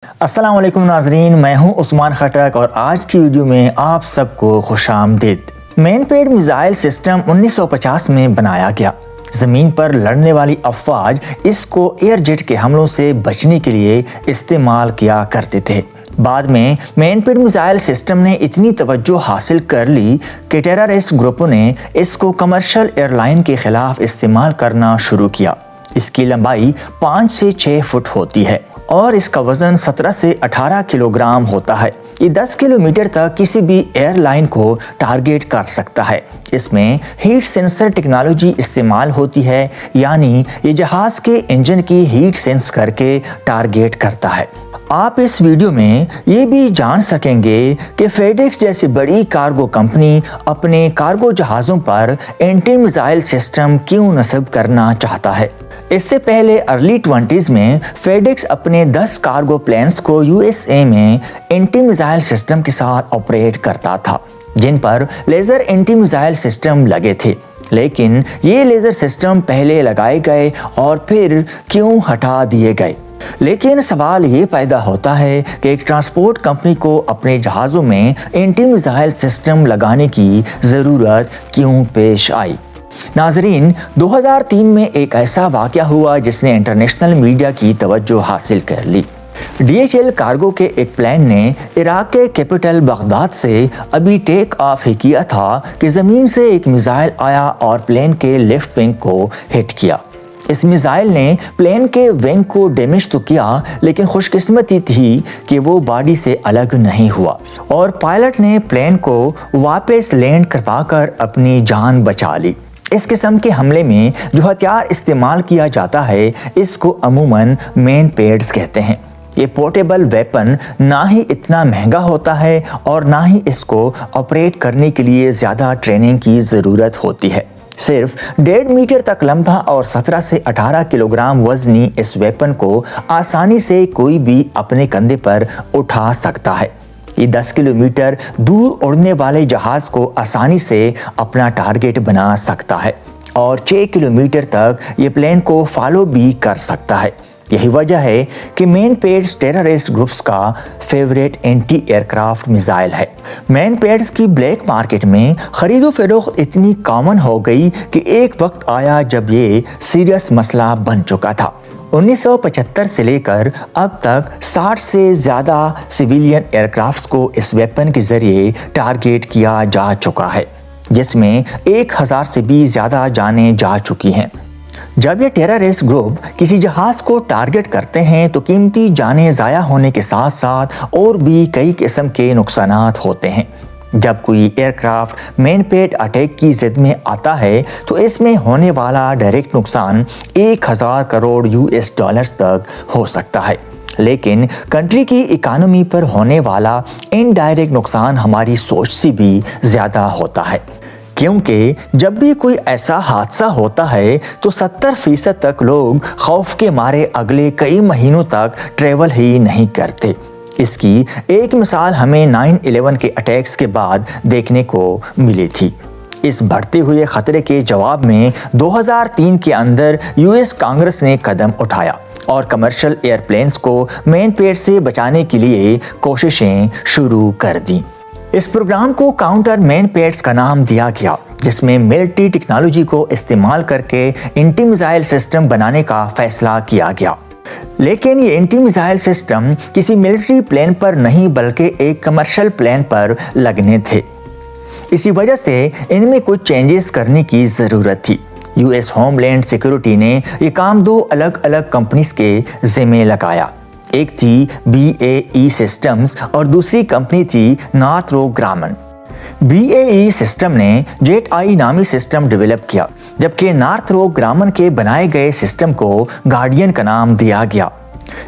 السلام علیکم ناظرین، میں ہوں عثمان خٹک اور آج کی ویڈیو میں آپ سب کو خوش آمدید۔ مین پیڈ میزائل سسٹم 1950 میں بنایا گیا۔ زمین پر لڑنے والی افواج اس کو ایئر جیٹ کے حملوں سے بچنے کے لیے استعمال کیا کرتے تھے۔ بعد میں مین پیڈ میزائل سسٹم نے اتنی توجہ حاصل کر لی کہ ٹیررسٹ گروپوں نے اس کو کمرشل ایئر لائن کے خلاف استعمال کرنا شروع کیا۔ اس کی لمبائی 5 سے 6 فٹ ہوتی ہے اور اس کا وزن 17 سے 18 کلو گرام ہوتا ہے۔ یہ 10 کلومیٹر تک کسی بھی ایئر لائن کو ٹارگیٹ کر سکتا ہے۔ اس میں ہیٹ سینسر ٹیکنالوجی استعمال ہوتی ہے، یعنی یہ جہاز کے انجن کی ہیٹ سینس کر کے ٹارگیٹ کرتا ہے۔ آپ اس ویڈیو میں یہ بھی جان سکیں گے کہ فیڈیکس جیسی بڑی کارگو کمپنی اپنے کارگو جہازوں پر اینٹی میزائل سسٹم کیوں نصب کرنا چاہتا ہے۔ اس سے پہلے ارلی 20s میں فیڈیکس اپنے 10 کارگو پلینز کو USA میں اینٹی میزائل سسٹم کے ساتھ آپریٹ کرتا تھا، جن پر لیزر اینٹی میزائل سسٹم لگے تھے۔ لیکن یہ لیزر سسٹم پہلے لگائے گئے اور پھر کیوں ہٹا دیے گئے؟ لیکن سوال یہ پیدا ہوتا ہے کہ ایک ٹرانسپورٹ کمپنی کو اپنے جہازوں میں اینٹی میزائل سسٹم لگانے کی ضرورت کیوں پیش آئی؟ ناظرین، 2003 میں ایک ایسا واقعہ ہوا جس نے انٹرنیشنل میڈیا کی توجہ حاصل کر لی۔ DHL کارگو کے ایک پلین نے عراق کے کیپٹل بغداد سے ابھی ٹیک آف ہی کیا تھا کہ زمین سے ایک میزائل آیا اور پلین کے لیفٹ ونگ کو ہٹ کیا۔ اس میزائل نے پلین کے ونگ کو ڈیمیج تو کیا، لیکن خوش قسمتی تھی کہ وہ باڈی سے الگ نہیں ہوا اور پائلٹ نے پلین کو واپس لینڈ کروا کر اپنی جان بچا لی۔ اس قسم کے حملے میں جو ہتھیار استعمال کیا جاتا ہے اس کو عموماً مین پیڈز کہتے ہیں۔ یہ پورٹیبل ویپن نہ ہی اتنا مہنگا ہوتا ہے اور نہ ہی اس کو آپریٹ کرنے کے لیے زیادہ ٹریننگ کی ضرورت ہوتی ہے۔ صرف 1.5 میٹر تک لمبا اور 17 سے 18 کلو گرام وزنی اس ویپن کو آسانی سے کوئی بھی اپنے کندھے پر اٹھا سکتا ہے۔ یہ 10 کلومیٹر دور اڑنے والے جہاز کو آسانی سے اپنا ٹارگیٹ بنا سکتا ہے اور 6 کلومیٹر تک یہ پلین کو فالو بھی کر سکتا ہے۔ یہی وجہ ہے کہ مین پیڈز ٹیررسٹ گروپس کا favourite anti aircraft missile ہے۔ مین پیڈز کی بلیک مارکیٹ میں خرید و فروخت اتنی کامن ہو گئی کہ ایک وقت آیا جب یہ سیریس مسئلہ بن چکا تھا۔ 1975 سے لے کر اب تک 60 سے زیادہ سویلین ایئر کرافٹس کو اس ویپن کے ذریعے ٹارگیٹ کیا جا چکا ہے، جس میں 1000 سے بھی زیادہ جانیں جا چکی ہیں۔ جب یہ ٹیررسٹ گروپ کسی جہاز کو ٹارگٹ کرتے ہیں تو قیمتی جانیں ضائع ہونے کے ساتھ ساتھ اور بھی کئی قسم کے نقصانات ہوتے ہیں۔ جب کوئی ایئر کرافٹ مین پیڈ اٹیک کی زد میں آتا ہے تو اس میں ہونے والا ڈائریکٹ نقصان 1000 کروڑ US ڈالرز تک ہو سکتا ہے، لیکن کنٹری کی اکانومی پر ہونے والا انڈائریکٹ نقصان ہماری سوچ سے بھی زیادہ ہوتا ہے، کیونکہ جب بھی کوئی ایسا حادثہ ہوتا ہے تو 70% تک لوگ خوف کے مارے اگلے کئی مہینوں تک ٹریول ہی نہیں کرتے۔ اس کی ایک مثال ہمیں 9/11 کے اٹیکس کے بعد دیکھنے کو ملی تھی۔ اس بڑھتے ہوئے خطرے کے جواب میں 2003 کے اندر US کانگریس نے قدم اٹھایا اور کمرشل ایئر پلینز کو مین پیڈ سے بچانے کے لیے کوششیں شروع کر دیں۔ اس پروگرام کو کاؤنٹر مین پیڈز کا نام دیا گیا، جس میں ملٹری ٹیکنالوجی کو استعمال کر کے اینٹی میزائل سسٹم بنانے کا فیصلہ کیا گیا۔ لیکن یہ اینٹی میزائل سسٹم کسی ملٹری پلین پر نہیں بلکہ ایک کمرشل پلین پر لگنے تھے۔ اسی وجہ سے ان میں کچھ چینجز کرنے کی ضرورت تھی۔ US ہوم لینڈ سیکیورٹی نے یہ کام 2 الگ الگ کمپنیز کے ذمہ لگایا۔ ایک تھی BAE سسٹمز اور دوسری کمپنی تھی نارتھروپ گرامن۔ BAE سسٹم نے جیٹ آئی نامی سسٹم ڈیولپ کیا، جبکہ نارتھروپ گرامن کے بنائے گئے سسٹم کو گارڈین کا نام دیا گیا،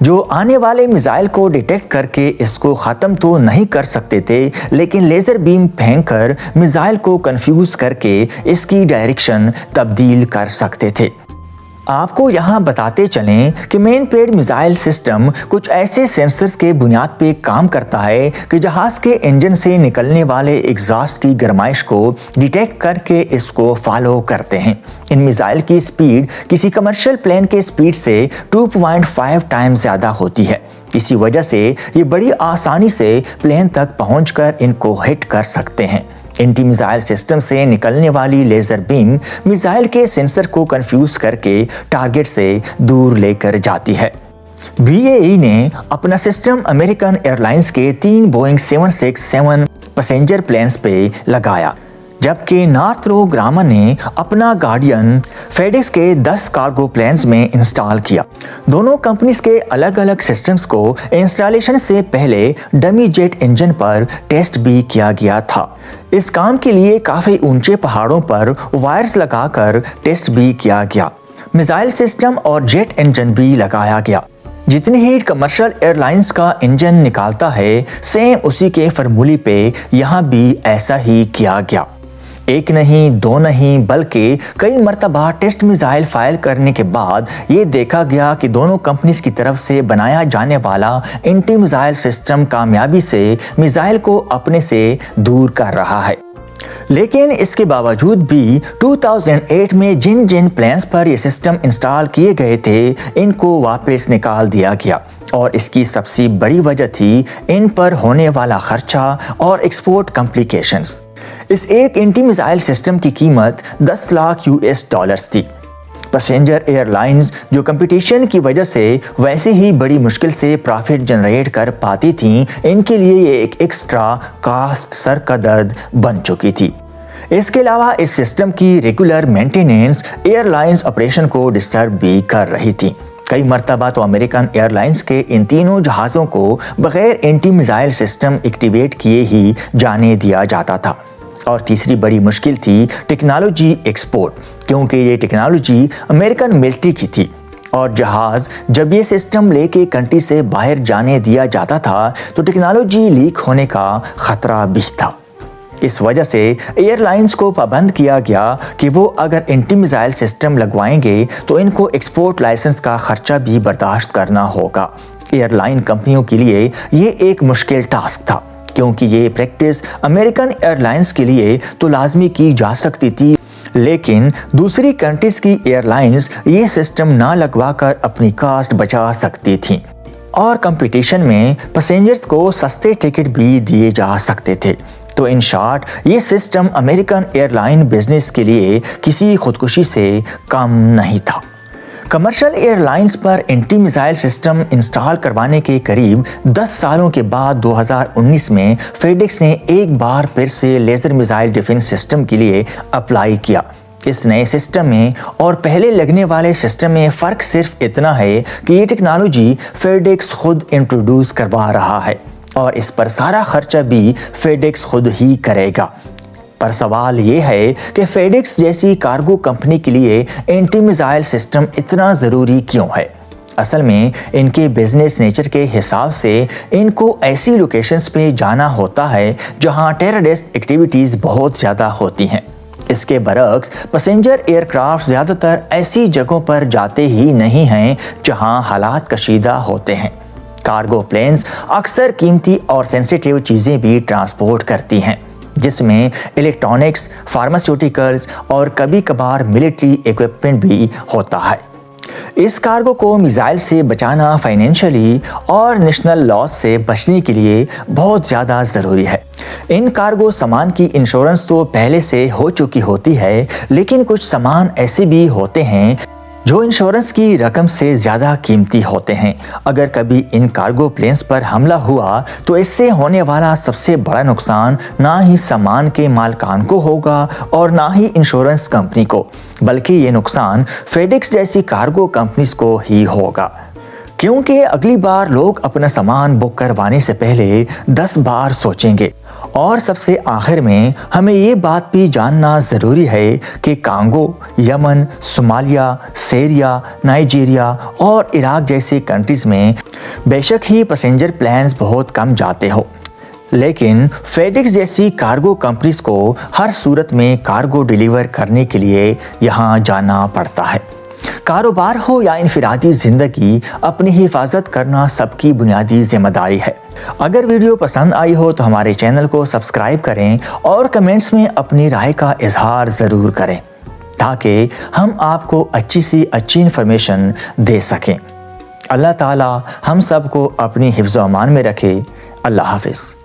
جو آنے والے میزائل کو ڈیٹیکٹ کر کے اس کو ختم تو نہیں کر سکتے تھے، لیکن لیزر بیم پھینک کر میزائل کو کنفیوز کر کے اس کی ڈائریکشن تبدیل کر سکتے تھے۔ آپ کو یہاں بتاتے چلیں کہ مین پیڈ میزائل سسٹم کچھ ایسے سینسرز کے بنیاد پہ کام کرتا ہے کہ جہاز کے انجن سے نکلنے والے ایگزاسٹ کی گرمائش کو ڈیٹیکٹ کر کے اس کو فالو کرتے ہیں۔ ان میزائل کی سپیڈ کسی کمرشل پلین کے سپیڈ سے 2.5 ٹائم زیادہ ہوتی ہے۔ اسی وجہ سے یہ بڑی آسانی سے پلین تک پہنچ کر ان کو ہٹ کر سکتے ہیں۔ اینٹی میزائل سسٹم سے نکلنے والی لیزر بیم میزائل کے سینسر کو کنفیوز کر کے ٹارگٹ سے دور لے کر جاتی ہے۔ BAE نے اپنا سسٹم امریکن ایئر لائنز کے 3 بوئنگ 767 پیسنجر پلینز پہ لگایا، جبکہ نارتھروپ گرامن نے اپنا گارڈین فیڈیکس کے 10 کارگو پلینز میں انسٹال کیا۔ دونوں کمپنیز کے الگ الگ سسٹمز کو انسٹالیشن سے پہلے ڈمی جیٹ انجن پر ٹیسٹ بھی کیا گیا تھا۔ اس کام کے لیے کافی اونچے پہاڑوں پر وائرز لگا کر ٹیسٹ بھی کیا گیا۔ میزائل سسٹم اور جیٹ انجن بھی لگایا گیا۔ جتنی ہیٹ کمرشل ایئر لائنز کا انجن نکالتا ہے، سیم اسی کے فرمولے پہ یہاں بھی ایسا ہی کیا گیا۔ ایک نہیں، دو نہیں، بلکہ کئی مرتبہ ٹیسٹ میزائل فائر کرنے کے بعد یہ دیکھا گیا کہ دونوں کمپنیز کی طرف سے بنایا جانے والا اینٹی میزائل سسٹم کامیابی سے میزائل کو اپنے سے دور کر رہا ہے۔ لیکن اس کے باوجود بھی 2008 میں جن پلینز پر یہ سسٹم انسٹال کیے گئے تھے، ان کو واپس نکال دیا گیا، اور اس کی سب سے بڑی وجہ تھی ان پر ہونے والا خرچہ اور ایکسپورٹ کمپلیکیشنز۔ اس ایک اینٹی میزائل سسٹم کی قیمت $10 لاکھ تھی۔ پیسنجر ایئر لائنز جو کمپٹیشن کی وجہ سے ویسے ہی بڑی مشکل سے پرافٹ جنریٹ کر پاتی تھیں، ان کے لیے یہ ایک ایکسٹرا کاسٹ سر کا درد بن چکی تھی۔ اس کے علاوہ اس سسٹم کی regular maintenance airlines operation کو ڈسٹرب بھی کر رہی تھی۔ کئی مرتبہ تو امریکن ایئر لائنز کے ان تینوں جہازوں کو بغیر اینٹی میزائل سسٹم ایکٹیویٹ کیے ہی جانے دیا جاتا تھا۔ اور تیسری بڑی مشکل تھی ٹیکنالوجی ایکسپورٹ، کیونکہ یہ ٹیکنالوجی امریکن ملٹری کی تھی، اور جہاز جب یہ سسٹم لے کے کنٹری سے باہر جانے دیا جاتا تھا تو ٹیکنالوجی لیک ہونے کا خطرہ بھی تھا۔ اس وجہ سے ایئر لائنز کو پابند کیا گیا کہ وہ اگر اینٹی میزائل سسٹم لگوائیں گے تو ان کو ایکسپورٹ لائسنس کا خرچہ بھی برداشت کرنا ہوگا۔ ایئر لائن کمپنیوں کے لیے یہ ایک مشکل ٹاسک تھا، کیونکہ یہ پریکٹس امریکن ایئر لائنز کے لیے تو لازمی کی جا سکتی تھی، لیکن دوسری کنٹریز کی ایئر لائنز یہ سسٹم نہ لگوا کر اپنی کاسٹ بچا سکتی تھیں، اور کمپٹیشن میں پیسنجرز کو سستے ٹکٹ بھی دیے جا سکتے تھے۔ تو ان شارٹ یہ system American airline business کے لیے کسی خودکشی سے کم نہیں تھا۔ کمرشل ایئر لائنز پر اینٹی میزائل سسٹم انسٹال کروانے کے قریب 10 سالوں کے بعد 2019 میں فیڈیکس نے ایک بار پھر سے لیزر میزائل ڈیفنس سسٹم کے لیے اپلائی کیا۔ اس نئے سسٹم میں اور پہلے لگنے والے سسٹم میں فرق صرف اتنا ہے کہ یہ ٹیکنالوجی فیڈیکس خود انٹروڈیوس کروا رہا ہے، اور اس پر سارا خرچہ بھی فیڈیکس خود ہی کرے گا۔ پر سوال یہ ہے کہ فیڈیکس جیسی کارگو کمپنی کے لیے اینٹی میزائل سسٹم اتنا ضروری کیوں ہے؟ اصل میں ان کے بزنس نیچر کے حساب سے ان کو ایسی لوکیشنز پہ جانا ہوتا ہے جہاں ٹیررسٹ ایکٹیویٹیز بہت زیادہ ہوتی ہیں۔ اس کے برعکس پیسنجر ایئر کرافٹ زیادہ تر ایسی جگہوں پر جاتے ہی نہیں ہیں جہاں حالات کشیدہ ہوتے ہیں۔ کارگو پلینز اکثر قیمتی اور سینسیٹیو چیزیں بھی ٹرانسپورٹ کرتی ہیں، جس میں الیکٹرانکس، فارماسیوٹیکلز اور کبھی کبھار ملٹری ایکوپمنٹ بھی ہوتا ہے۔ اس کارگو کو میزائل سے بچانا فائنینشلی اور نیشنل لاس سے بچنے کے لیے بہت زیادہ ضروری ہے۔ ان کارگو سامان کی انشورنس تو پہلے سے ہو چکی ہوتی ہے، لیکن کچھ سامان ایسے بھی ہوتے ہیں جو انشورنس کی رقم سے زیادہ قیمتی ہوتے ہیں۔ اگر کبھی ان کارگو پلینز پر حملہ ہوا تو اس سے ہونے والا سب سے بڑا نقصان نہ ہی سامان کے مالکان کو ہوگا اور نہ ہی انشورنس کمپنی کو، بلکہ یہ نقصان فیڈیکس جیسی کارگو کمپنیز کو ہی ہوگا، کیونکہ اگلی بار لوگ اپنا سامان بک کروانے سے پہلے 10 بار سوچیں گے۔ اور سب سے آخر میں ہمیں یہ بات بھی جاننا ضروری ہے کہ کانگو، یمن، صومالیہ، سیریا، نائجیریا اور عراق جیسے کنٹریز میں بے شک ہی پیسنجر پلینز بہت کم جاتے ہو، لیکن فیڈیکس جیسی کارگو کمپنیز کو ہر صورت میں کارگو ڈیلیور کرنے کے لیے یہاں جانا پڑتا ہے۔ کاروبار ہو یا انفرادی زندگی، اپنی حفاظت کرنا سب کی بنیادی ذمہ داری ہے۔ اگر ویڈیو پسند آئی ہو تو ہمارے چینل کو سبسکرائب کریں اور کمنٹس میں اپنی رائے کا اظہار ضرور کریں، تاکہ ہم آپ کو اچھی سی اچھی انفارمیشن دے سکیں۔ اللہ تعالی ہم سب کو اپنی حفظ و امان میں رکھے۔ اللہ حافظ۔